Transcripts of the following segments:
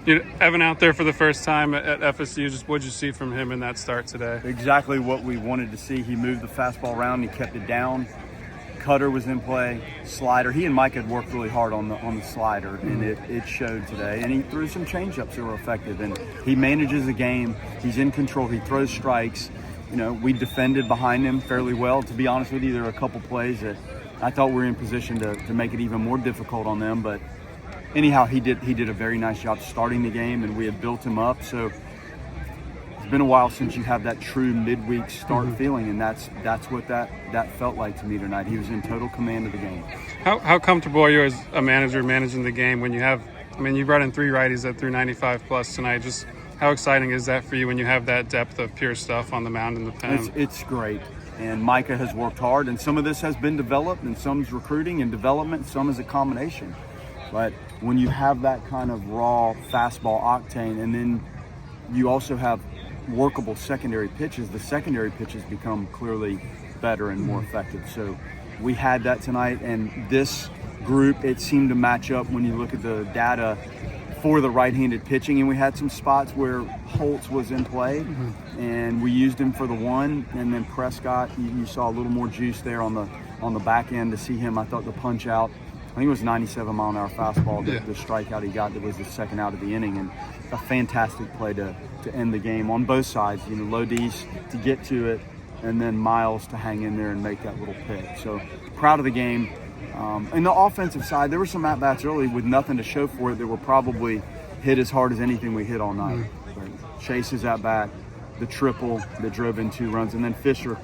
Evan out there for the first time at FSU. Just what'd you see from him in that start today? Exactly what we wanted to see. He moved the fastball around. He kept it down. Cutter was in play. Slider. He and Mike had worked really hard on the slider, and it showed today. And he threw some changeups that were effective. And he manages the game. He's in control. He throws strikes. We defended behind him fairly well. To be honest with you, there were a couple plays that I thought we were in position to make it even more difficult on them. But anyhow, he did a very nice job starting the game, and we had built him up. So it's been a while since you have that true midweek start feeling, and that's what that felt like to me tonight. He was in total command of the game. How comfortable are you as a manager managing the game when you have? You brought in 3 righties that threw 95 plus tonight. Just how exciting is that for you when you have that depth of pure stuff on the mound in the pen? It's great. And Micah has worked hard, and some of this has been developed, and some's recruiting and development, some is a combination. But when you have that kind of raw fastball octane, and then you also have workable secondary pitches, the secondary pitches become clearly better and more effective. So we had that tonight, and this group, it seemed to match up when you look at the data for the right-handed pitching, and we had some spots where Holtz was in play, and we used him for the one, and then Prescott, you saw a little more juice there on the back end to see him. I thought the punch out, I think it was 97-mile-an-hour fastball, the strikeout he got that was the second out of the inning, and a fantastic play to end the game on both sides. Lodis to get to it, and then Miles to hang in there and make that little pick. So proud of the game. And the offensive side, there were some at-bats early with nothing to show for it that were probably hit as hard as anything we hit all night. Chase's at-bat, the triple that drove in 2 runs, and then Fisher,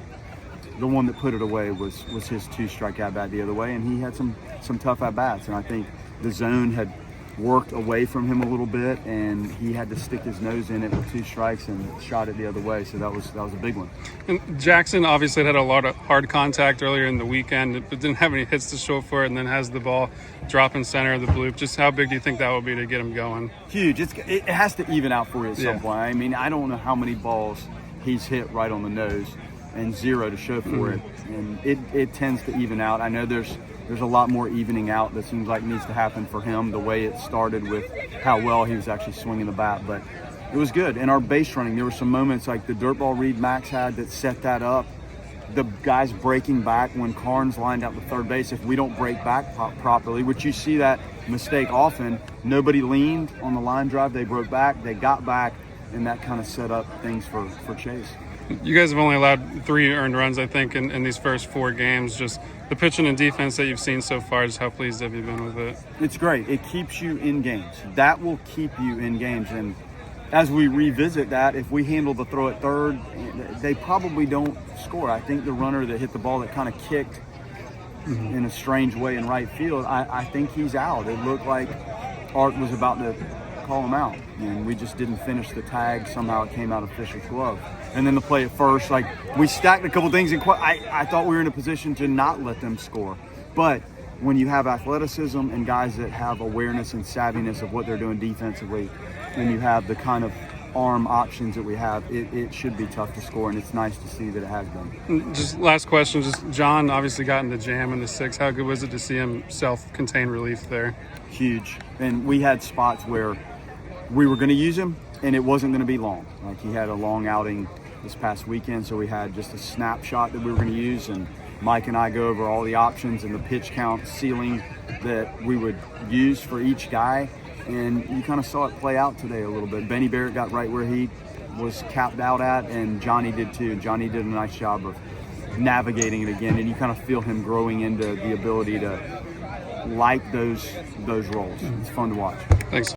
the one that put it away, was his 2-strike at-bat the other way, and he had some tough at-bats. And I think the zone had worked away from him a little bit, and he had to stick his nose in it with 2 strikes and shot it the other way. So that was a big one. And Jackson obviously had a lot of hard contact earlier in the weekend, but didn't have any hits to show for it, and then has the ball drop in center of the bloop. Just how big do you think that will be to get him going? Huge. It has to even out for you at some point. I don't know how many balls he's hit right on the nose and 0 to show for it, and it tends to even out. I know there's a lot more evening out that seems like needs to happen for him, the way it started with how well he was actually swinging the bat. But it was good. In our base running, there were some moments like the dirt ball read Max had that set that up. The guys breaking back when Carnes lined out the third base. If we don't break back properly, which you see that mistake often, nobody leaned on the line drive. They broke back, they got back, and that kind of set up things for Chase. You guys have only allowed 3 earned runs, I think, in these first 4 games. Just the pitching and defense that you've seen so far, just how pleased have you been with it? It's great. It keeps you in games. That will keep you in games. And as we revisit that, if we handle the throw at third, they probably don't score. I think the runner that hit the ball that kind of kicked in a strange way in right field, I think he's out. It looked like Art was about to call him out, and we just didn't finish the tag. Somehow it came out of Fisher's glove. And then the play at first, we stacked a couple things, and I thought we were in a position to not let them score. But when you have athleticism and guys that have awareness and savviness of what they're doing defensively, and you have the kind of arm options that we have, it should be tough to score, and it's nice to see that it has been. Just last question, John obviously got in the jam in the 6th. How good was it to see him self-contain relief there? Huge. And we had spots where we were going to use him, and it wasn't going to be long. He had a long outing this past weekend, so we had just a snapshot that we were going to use, and Mike and I go over all the options and the pitch count ceiling that we would use for each guy, and you kind of saw it play out today a little bit. Benny Barrett got right where he was capped out at, and Johnny did too. Johnny did a nice job of navigating it again, and you kind of feel him growing into the ability to like those roles. It's fun to watch. Thanks.